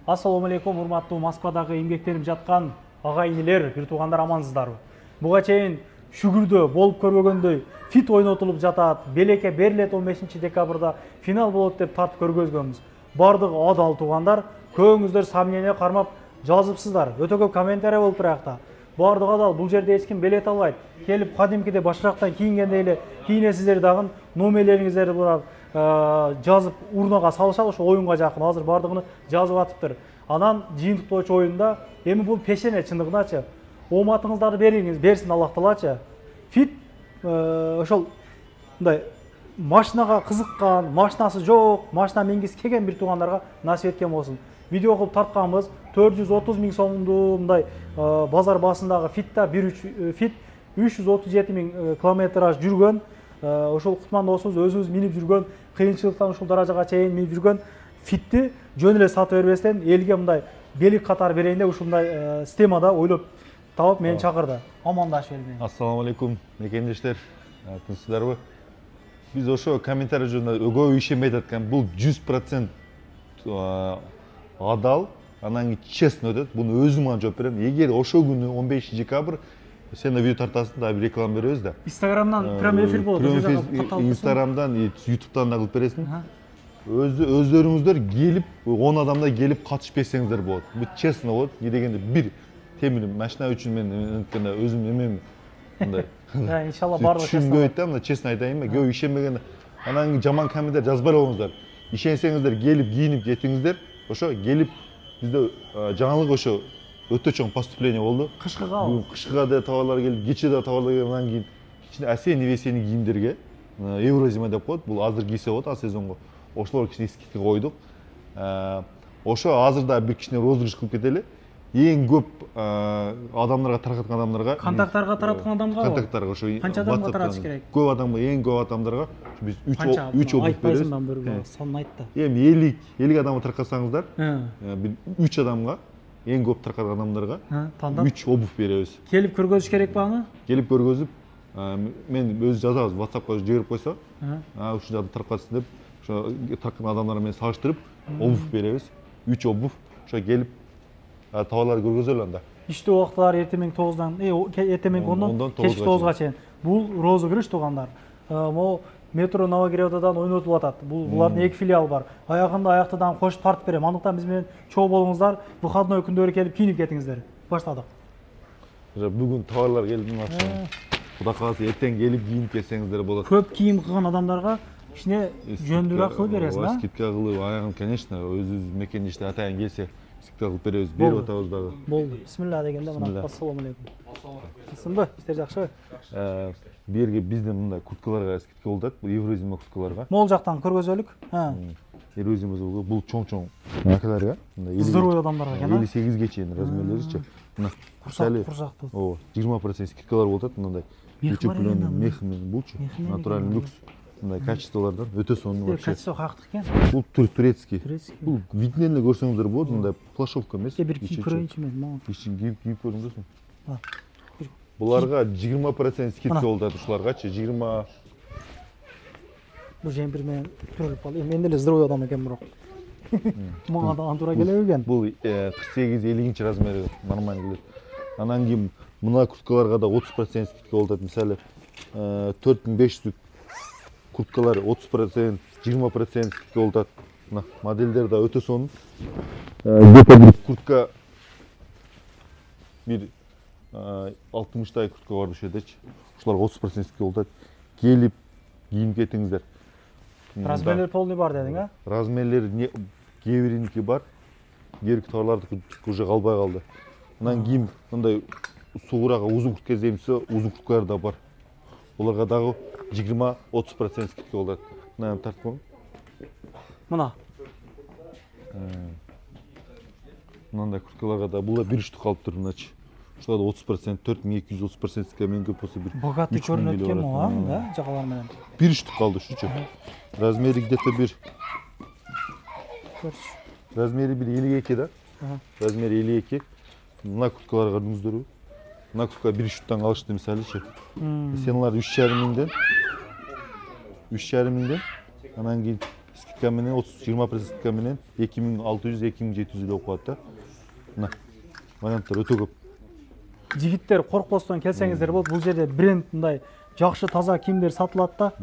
Ассаламу алейкум, урматтуу Москвадагы эмгектенип жаткан ага-инилер, бир туугандар, амансыздарбы? Буга чейин Шүгүрдө болуп көрбөгөндөй фит ойнотулуп жатат. Белекке берилет 15 декабрда финал болот деп тартып көргөзгөнбүз. Бардыгы адал туугандар, көбүңүздөр сомнение кармап жазыпсыздар. Өтө көп комментарий болуп туракта. Бардыгы адал, бул жерде эч ким белет албайт. Келип кадимкиде башырактан кийингендей эле кийинесиздер дагы, номерлериңиздерди жазып урнага салышалы, ошо оюнга жакын. Азыр бардыгын жазып атыптыр. Анан жыйынтыктоочу оюнда эми бул пешене чындыгындачы. Ооматыңыздарды бериңиз, берсин Аллах Таалачы. Фит ошол мындай машинага кызыккан, машинасы жок, машина мингиси келген бир туугандарга насип эткен болсун. Видео кылып тартканбыз, 430 000 сомдуу мындай базар басындагы фитта фит 337 000 километраж жүргөн. Ошол кутман досубуз өзүбүз минип жүргөн, кыйынчылыктан ушул даражага чейин минип жүргөн фитти жөн эле сатып бербестен элге мындай белик катар берейин деп ушундай системада ойлоп тауып мени чакырды. Амандашып элдин. Ассаламу алейкум, мекендештер. Тынчсыздарбы? Биз ошо комментарий жөнүндө өгөө ишенбей жаткан, бул 100% адал, анан честно өтөт. Буну өзүм аңа жооп берем. Эгер ошо күнү 15 декабрь сен видео тартасың да, бир реклама беребиз да. Инстаграмдан прям эфир болот. Инстаграмдан, ютубтан да кылып бересиң. Өздөрүңүздөр келип, 10 адамда келип катышып берсеңиздер болот. Бул честно болот. Не дегенде бир темир машина үчүн мен өнткөндө өзүм эмем мындай. Иншалла барлыгы честно. Түшүнбөйт да, мына честно айтайынбы? Көө ишенбеген анан жаман комментарий жазбай коюңуздар. Ишенсеңиздер келип кийинип кетиңиздер. Ошо келип бизде жаңылык ошо өтө чоң поступление болду. Кышкыга. Бүгүн кышкыга да товарлар келди, кече да товарлар келди. Анан кийин кичине осенний весенний кийимдерге Еврозима деп коет. Бул азыр кийсе болот, а сезонго. Ошолор кичине скидка койдук. Ошо азырда бир кичине розыгрыш кылып кетели. Эң көп адамдарга тараткан адамдарга, контакттарга тараткан адамга, контакттарга ошо канча адамга таратыш керек? Көп адамга, эң көп адамдарга биз 3 обук беребиз. Сонун айтты. Эми 50 адамга тараткансаңыздар, бир 3 адамга, эң көп тараткан адамдарга 3 обук беребиз. Келип көргөзүш керек бааны? Келип көргөзүп, мен өзү жазабыз, WhatsAppка жиберип койсо, ушул жакта таркатсын деп, ошо таркан адамдар менен салыштырып, обук беребиз. 3 обук, ошо келип товарлар көргөзөлү анда. Иштөө убактылары эртең 9-дан, эртең 10-дон кечки 9-га чейин. Бул розыгрыш туугандар. Могу метро Новогревдадан ойнотулуп атат. Булардын 2 филиалы бар. Аягында аяктыдан кошуп тартып берем. Андыктан биз менен чогуу болуңуздар, выходной күндөрү келип кийинип кетиңиздер. Баштадык. Бүгүн товарлар келди максимум. Кудай кааласа эртең келип кийинип кетсеңиздер болот. Көп кийим кылган адамдарга кичине жөндүүрөөк кылып бересиз, да? Скидка кылып, аягын, конечно, өзүбүз мекендеште атайын келсе, скидка кылып беребиз, берип атабыз дагы. Болду. Бисмилла дегенде мына ассаламу алейкум. Кысынбы? Иштер жакшыбы? Берге биздин мындай курткаларга скидка болуп атат, бул Еврозима курткаларга. Могул жактан көргөзөлүк. Еврозима бул чоң-чоң макаларга, мындай здоровый адамдарга экен, 58ге чейин размерлеричи. Мына курсак, ооба, 20% скидкалар болуп атат, мындай. Үчөпүлөн мех менен булчу, натуральный люкс. Мындай качестволордон өтө сонун вообще. Качество кактык экен. Бул турецкий. Бул видненно көрсөңүздөр болот, мындай плашовка эмес. Бир кийип көрөйүнчү мен, могу. Ичин кийип көрүңүзсүң. Буларга 20% скидка болуп атат, ушуларгачы 20. Бул жемпир менен көрүп калды. Мен деле здоровый адам экенмин бирок. Мага да антура келебеген. Бул 48-50 размери нормально келет. Анан кийин мына курткаларга да 30% скидка болуп атат. Мисалы 4500 курткалар 30%, 20% скидка болуп атат. Мына модельдер да өтө сонун. Где-то бир куртка бир 60 куртка бар ошол жердечи. Ушуларга 30% скидка болуп атат. Келип кийинип кетиңиздер. Размерлер полный бар дедиң, а? Размерлер кээ бириники бар. Кээ бирки товарларды уже калбай калды. Анан кийин мындай суугурак узун куртка издеймизсе, узун курткалар да бар. Буларга дагы 20-30% скидка болуп атат. Мына тартып коюң. Мына. Мындай курткаларга да булар бир үчтүк калып тур, мыначы. Ушуларда 30%, 4230% скидка мен көп болсо бир. Богатый көрүнөт экен могу, да, жагалар менен. Бир үчтүк калды ушучу. Размери где-то бир. Размери бир 52 да. Размери 52. Мына курткаларга көрдүңүздөрбү? Мына куртка 1,5-тан алышты мисалычы. Сен алар 3,5 миңден. 3,5 миңден. Анан кийин скидка менен 20% скидка менен 2600-2700 эле окуп атат да. Мына варианттар өтө көп. Жигиттер коркпостон келсеңиздер болот. Бул жерде бренд мындай жакшы таза кийимдер сатылат да.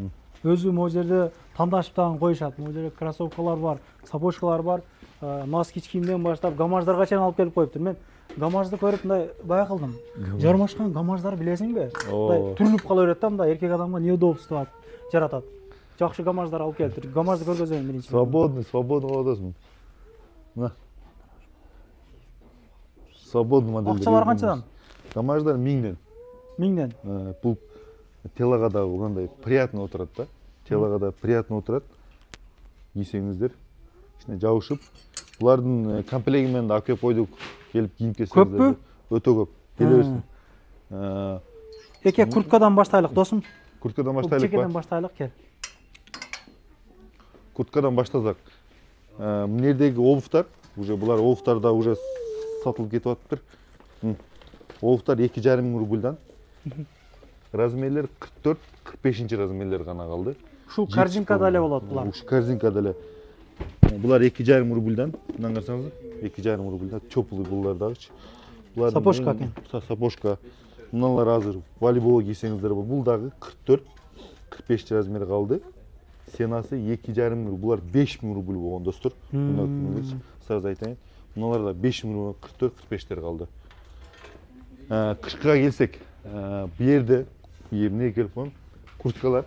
Өзү могу жерде тандашып дагы коюшат. Могу жерде кроссовкалар бар, сапожкалар бар. Носки кийимден баштап гамаждарга чейин алып келип коюптур. Мен гамажды көрүп мындай бая кылдым. Жармашкан гамаждар билесиңби? Мындай түрлүп кала берет да, мындай эркек адамга неудобство жаратат. Жакшы гамаждар алып келиптир. Гамажды көргөзөйүн биринчи. Свободный кылып атасың. Мына. Свободный модель. Акчалар канчадан? Гамаждар 1000ден. 1000ден. Бул телага да мындай приятно отурат да. Телага да приятно отурат. Кийсеңиздер, ичине жабышып. Булардын комплеги менен да алып келип койдук. Келип кийип келсеңиздер. Көппү? Өтө көп. Келе берсин. Эке курткадан баштайлык, досум. Курткадан баштайлык ба? Чекеден баштайлык, кел. Курткадан баштасак. Мына жердеги обувтар, уже булар обувтар да уже сатылып кетип атыптыр. Обувтар 2,5 рубльдан. Размерлер 44-45 размерлер гана калды. Ушул корзинкада эле болот булар. Ушул корзинкада эле. Булар 2,5 рубльдан. Мындан карасаңыз 2,5 рубльдан чоплый булар дагычы. Булар Сапожка экен. Сапожка. Мыналар азыр волейбол кийсеңиздер болот. Бул дагы 44-45 размер калды. Сенасы 2,5 рубль. Булар 5000 рубль болгон достор. Сразу айтайын. Мыналар да 5000 рубль 44-45тер калды. Кышкыга келсек, бу жерде эмне келип койгон? Курткалар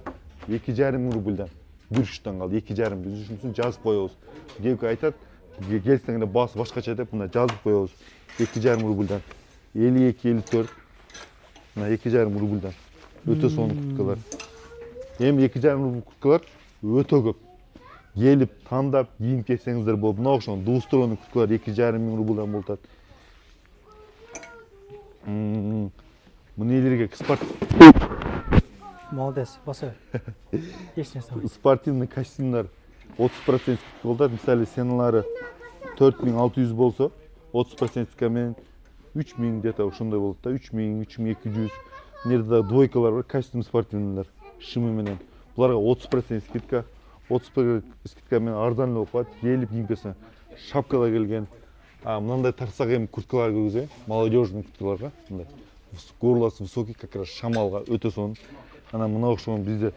2,5 рубльдан. Бир штан калды. 2,5 биз үчүн жазып коебуз. Кээки айтат, келсең эле баасы башкача деп мына жазып коебуз. 2,5 рубльдан. 52-54. Мына 2,5 рубльдан. Өтө сонун курткалар. Эми 2,5 рубль курткалар өтө көп. Келип тандап кийип келсеңиздер болот. Мына окшогон двусторонный курткалар 2,5 рубльдан болот. Мына элерге Молодец, баса бер. Эч нерсе бар. Спортивный костюмдар 30% скидка болот. Мисалы сеналары 4600 болсо, 30% скидка менен 3000 где-то ошондой болот да. 3000, 3200. Мына жерде двойкалар бар, костюм спортивныйлар, шымы менен. Буларга 30% скидка, 30% скидка менен арзан эле болуп калат. Келип кийип келсең, шапкалар келген. Мынандай тарсак эми курткалар кийгизем, молодежный курткаларга, мындай. Горласы высокий, как раз шамалга өтө сонун. Ана мына окшогон бизде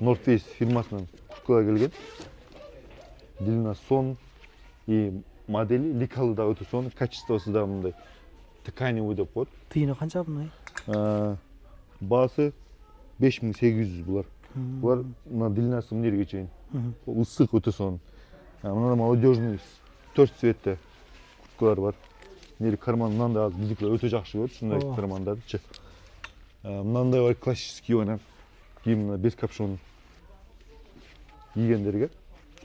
North Face фирмасынан курткалар келген. Длина сон и модели ликалы да өтө сонун, качествосы да мындай тканевый деп коет. Тыйыны канча мындай? Баасы 5800 булар. Булар мына длинасы мына жерге чейин. Ысык өтө сонун. Мына молодежный 4 цветте курткалар бар. Нери карман мынандай аз биздикилер өтө жакшы көрөт, ушундай кармандардычы. Мынандай бар классический ойнап, кийим без капюшон кийгендерге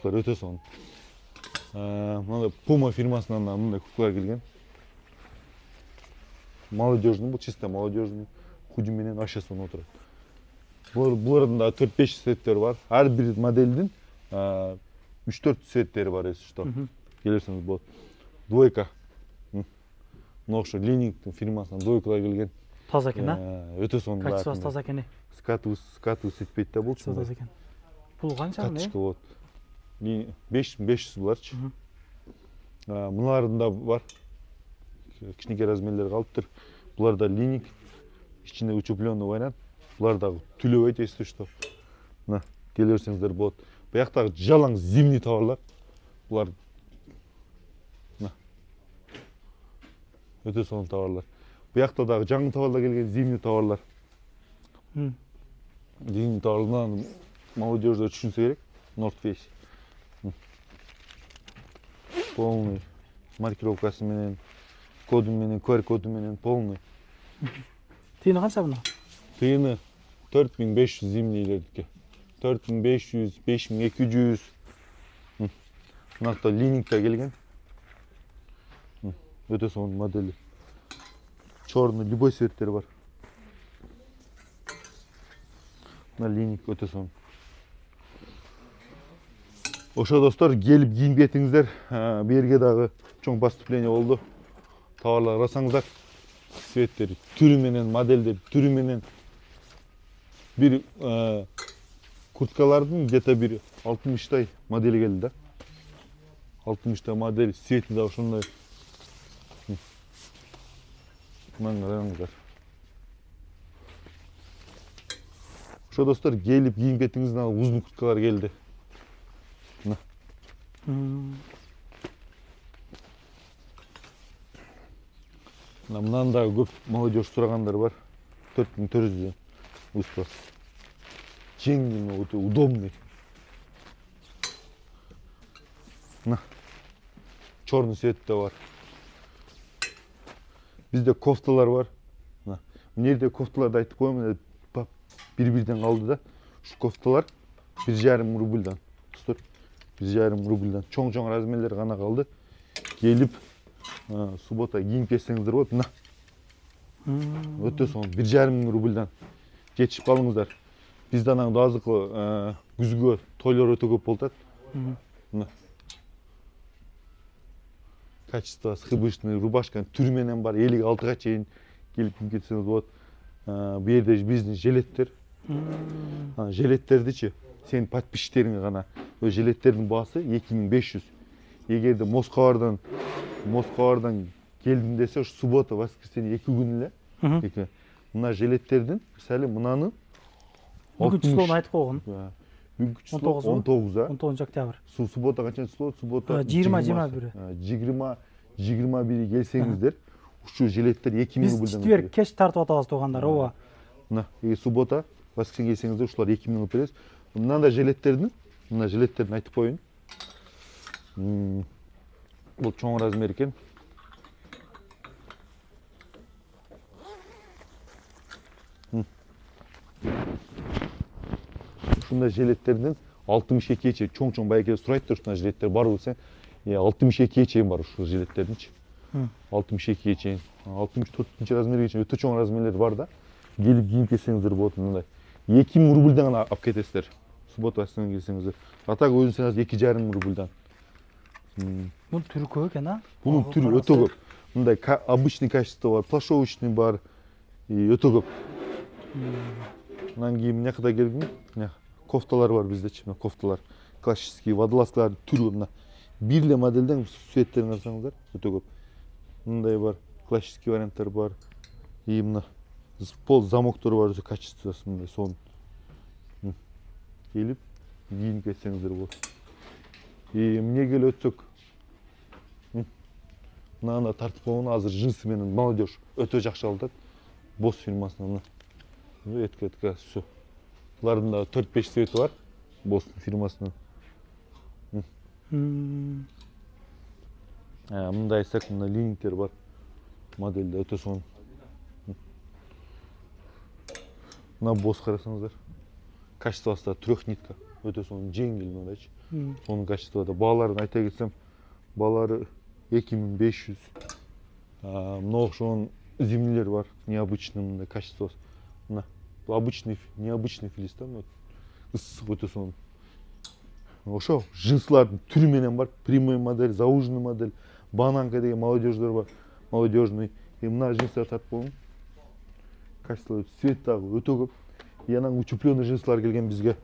булар өтө сонун. Мындай Puma фирмасынан да мындай курткалар келген. Молодежный, бул чисто молодежный, худи менен вообще сонун отурат. Булардын да 4-5 цветтери бар. Ар бир моделдин 3-4 цветтери бар, если что. Келерсеңиз болот. Двойка. Мына окшо Ленингтин фирмасынан двойкалар келген. Таза экен, а? Өтө сонун. Качествосы таза экен. Скатывыз этпейт да бул. Таза экен. Бул канча эмне? Катышка болот. 5500 буларчы. Мыналардын да бар. Кичинекей размерлер калыптыр. Булар да Ленинг. Ичинде учепленный вариант. Булар дагы түлөбөйт, если что. Мына келе берсеңиздер болот. Буяктагы жалаң зимний товарлар. Булар өтө сонун товарлар. Буякта дагы жаңы товарлар келген, зимний товарлар. Зимний товарлардан молодежьдер түшүнсө керек. North Face. Полный маркировкасы менен, коду менен, QR коду менен полный. Тыйыны канча мына? Тыйыны 4500 зимнийлердики. 4500, 5200. Мынакта Ленингта келген. Өтө сонун модели. Черный, любой цветтер бар. На Ленинг өтө сонун. Ошо достор, келип кийип кетиңиздер. Бу жерге дагы чоң поступление болду. Товарлар карасаңыздар, цветтери, түрү менен, модельдер, түрү менен бир курткалардын где-то бир 60 модели келди да. 60 модель, свети да ошондой. Мына караңыздар. Ошо достор келип кийип кетиңиз, узун курткалар келди. Мына. Мындан да көп молодежь сурагандар бар. 4400 успа. Жеңил, өтө удобный. Мына. Чорный цветте бар. Бизде кофталар бар. Мына. Мына жерде кофталарды айтып коеюн, бир-бирден калды да. Ушу кофталар 1,5 рубльдан. Достор, 1,5 рубльдан. Чоң-чоң размерлер гана калды. Келип суббота кийип кетсеңиздер болот. Мына. Өтө соң 1,5 рубльдан жетишип калыңыздар. Бизде анан азыркы күзгө тойлор өтө көп болуп атат. Мына. Качество схыбычный рубашканын түрү менен бар 56 чейин келип кийип кетсеңиз болот. Бу жерде биздин жилеттер. Жилеттердичи сенин подписчиктериңе гана. Ө жилеттердин баасы 2500. Эгерде Москвадан келдим десе, ушу суббота, воскресенье 2 күн эле. Мына жилеттердин, мисалы мынаны бүгүн числону айтып койгон. Бүгүнкү число 19, 19 октябрь. Суббота канча число? Суббота 20-21. 21 келсеңиздер, ушу жилеттер 2000 рубльдан. Биз четверг кеч тартып атабыз туугандар, ооба. Мына, суббота, воскресенье келсеңиздер, ушулар 2000 алып беребиз. Мына жилеттердин айтып коеюн. Бул чоң размер экен. Ушундай жилеттердин 62 чейин чоң байке сурайттыр, ушундай жилеттер бар болсо, 62 чейин бар ушул жилеттердинчи. 62 чейин. 64 размерге чейин өтө чоң размерлер бар да. Келип кийип кетсеңиздер болот мындай. 2000 рубльдан гана алып кетесиздер. Субботасынан келсеңиздер. А так өзүңүз 2,5 рубльдан. Бунун түрү көп экен, а? Бунун түрү өтө көп. Мындай обычный качество бар, плашовочный бар, өтө көп. Анан кийин мына жакта келгим, мына кофталар бар биздечи, мына кофталар. Классический водолазкалардын түрү мына. Бир эле модельден цветтерин карасаңыздар, өтө көп. Мындай бар, классический варианттар бар. Мына пол замоктор бар, качествосы мындай сон. Келип кийип кетсеңиздер болот. Эмне келе өтсөк. Мына тартып койгон азыр джинсы менен молодежь өтө жакшы алып атат. Босс фирмасынан мына. Этка всё. Булардын да 4-5 цвети бар. Босс фирмасынан. Мындай айсак, мына линиктер бар. Модельде өтө сон. Мына босс карасаңыздар. Качествосы да трехнитка. Өтө сон жеңил мындайчы. Сонун качествода. Бааларын айта кетсем, баалары 2500. Мына окшогон зимнилер бар, необычный мындай качествосы. Мына обычный, необычный флис да, ысык өтө сон. Ошо джинслардын түрү менен бар, прямой модель, зауженный модель, бананка деген молодежьдер бар, молодежный. Мына джинсларды тартып койгон. Качество, цвет дагы өтө көп. Анан учупленный джинслар келген бизге.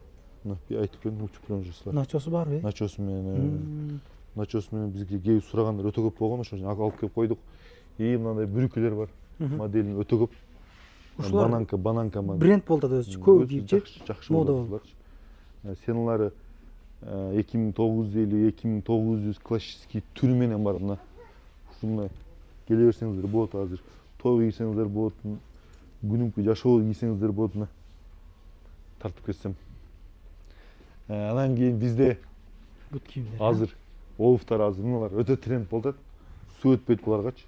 Мына айтып коеюн, учупленный джинслар. Начосу барбы? Начосу менен бизге келип сурагандар өтө көп болгон, ошо алып келип койдук. Мындай брюкелер бар, моделин өтө көп. Бананка модель. Бренд болду да өзү, көп кийипчи. Жакшы болду. Сеналары 2950, 2900 классический түрү менен бар мына. Ушундай келе берсеңиздер болот азыр. Той кийсеңиздер болот, күнүмкү жашоо кийсеңиздер болот мына. Тартып кетсем. Анан кийин бизде бут кийимдер. Азыр обувтар азыр мыналар өтө тренд болуп атат. Суу өтпөйт буларгачы.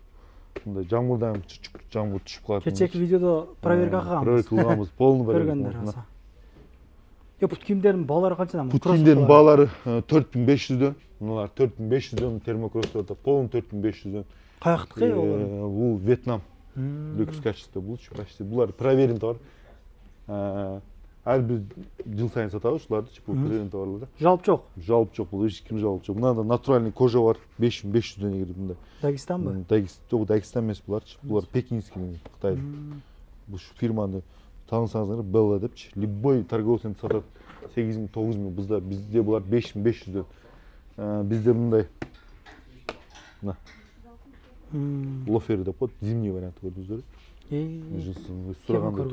Мындай жамгырдан жамгыр түшүп калат. Кечээки видеодо проверка кылганбыз. Проверка кылганбыз, полный проверка. Көргөндөр болсо. Бут кийимдердин баалары канчадан? Бут кийимдердин баалары 4500дөн. Мыналар 4500дөн термокросстордо, полный 4500дөн. Каяктыкы олар? Бул Вьетнам. Люкс качество булчу, почти. Булар проверен товар. Ар бир жыл сайын сатабыз ушуларды, бул проверен товарлар да. Жалп жок. Жалп жок, бул эч ким жалп жок. Мынада натуральный кожа бар, 5500дөн эгер мындай. Дагестанбы? Дагестан эмес буларчы. Булар пекинский, Кытай. Бул фирманы таанысаңыздар, Белла депчи. Любой торговец сатат. 8.000 9.000 bizde bular 5.500'дөн. Bizde мындай мына лофер деп коет, зимний варианты көрдүңүздөр. Сураганда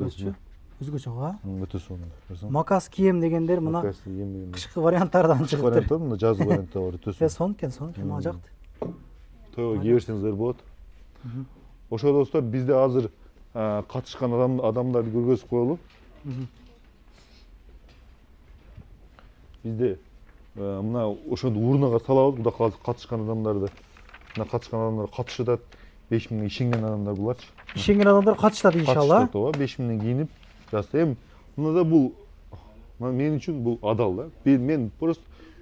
өзгөчө го. Өтө сонун. Макас кием дегендер мына кышкы варианттардан чыгып вариант бар, мына жазгы варианттар бар, өтө сонун. Сонун экен, мага жакты. Тойго кие берсеңиздер болот. Ошо достор, бизде азыр катышкан адамдарды көргөзүп коелу. Бизде мына ошондо урнага салабыз, кудай кааласа катышкан адамдарды. Мына катышкан адамдар катышып атат. 5.000 ишенген адамдар буларчы. Ишенген адамдар катышат иншалла. Катышат ооба, 5.000 кийинип жазса. Эми мында бул мен үчүн бул адал да. Мен просто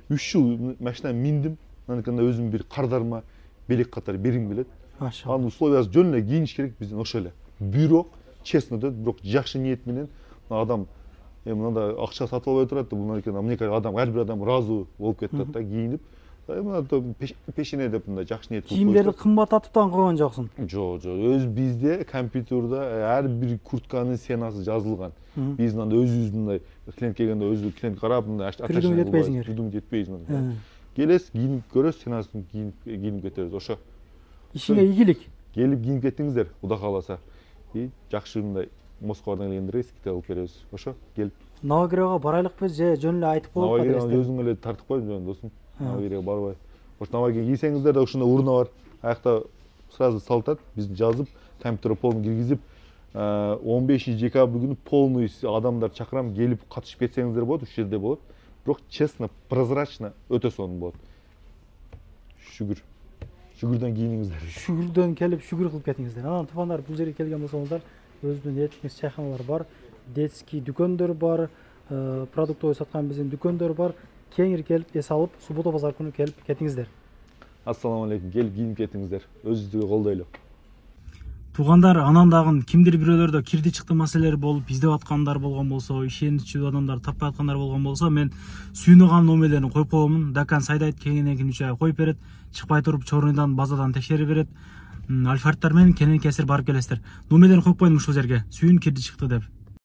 3 жыл машинага миндим. Антканда өзүм бир кардарма белек катары бергим келет. Машалла. Анын условиясы жөн эле кийиниш керек бизден ошо эле. Бирок, честно да, бирок жакшы ниет менен адам мында акча сатып албай турат да, бул экен. Мне кажется, адам ар бир адам ыраазы болуп кетет да, кийинип. Мына пешене деп мындай жакшы ниет кылып. Кийимдерди кымбаттатыптан койгон жоксуң. Жок, өз бизде компьютерде ар бир куртканын ценасы жазылган. Биз мында өзүбүз мындай клиент келгенде өзү клиент карап мындай аташыңдар жетпейсиңер. Келесиз, кийинип көрөсүз, ценасын кийинип кетебиз. Ошо. Ишиңе ийгилик. Келип кийинип кеттиңиздер, кудай кааласа. Жакшы мындай Москвадан келгендерге скидка кылып беребиз. Ошо, келип. Новогревга барайлыкпыз же жөн эле айтып коелук ба? Өзүң эле тартып кой, жөн досум. Новогревге барбай. Ошо Новогревге кийсеңиздер да ушунда урна бар. Аякта сразу салтат, биз жазып, компьютерге полный киргизип, 15 декабрь күнү полный адамдар чакырам, келип катышып кетсеңиздер болот, ушул жерде болот. Бирок честно, прозрачно өтө сонун болот. Шүгүр. Шүгүрдөн кийиниңиздер. Шүгүрдөн келип шүгүр кылып кетиңиздер. Анан туугандар, бул жерге келген болсоңуздар, өзүнүн эртеңиз чайханалар бар, детский дүкөндөр бар, продуктовый саткан биздин дүкөндөр бар. Кеңир келип эс алып, суббота базар күнү келип кетиңиздер. Ассаламу алейкум, келип кийинип кетиңиздер. Өзүңүздү колдойлу. Туугандар, анан дагы кимдир бирөөлөрдө кирди чыкты маселелер болуп, издеп аткандар болгон болсо, ишеничүү адамдар таппай аткандар болгон болсо, мен сүйүнөган номерлерин коюп койгонмун. Дакан Сайдайт кеңинен 3 ай коюп берет, чыкпай туруп Чорныйдан базадан текшерип берет. Альфардтар менен кенен кесир барып келесиздер. Номерлерин коюп койдум ушул жерге. Сүйүн кирди чыкты деп.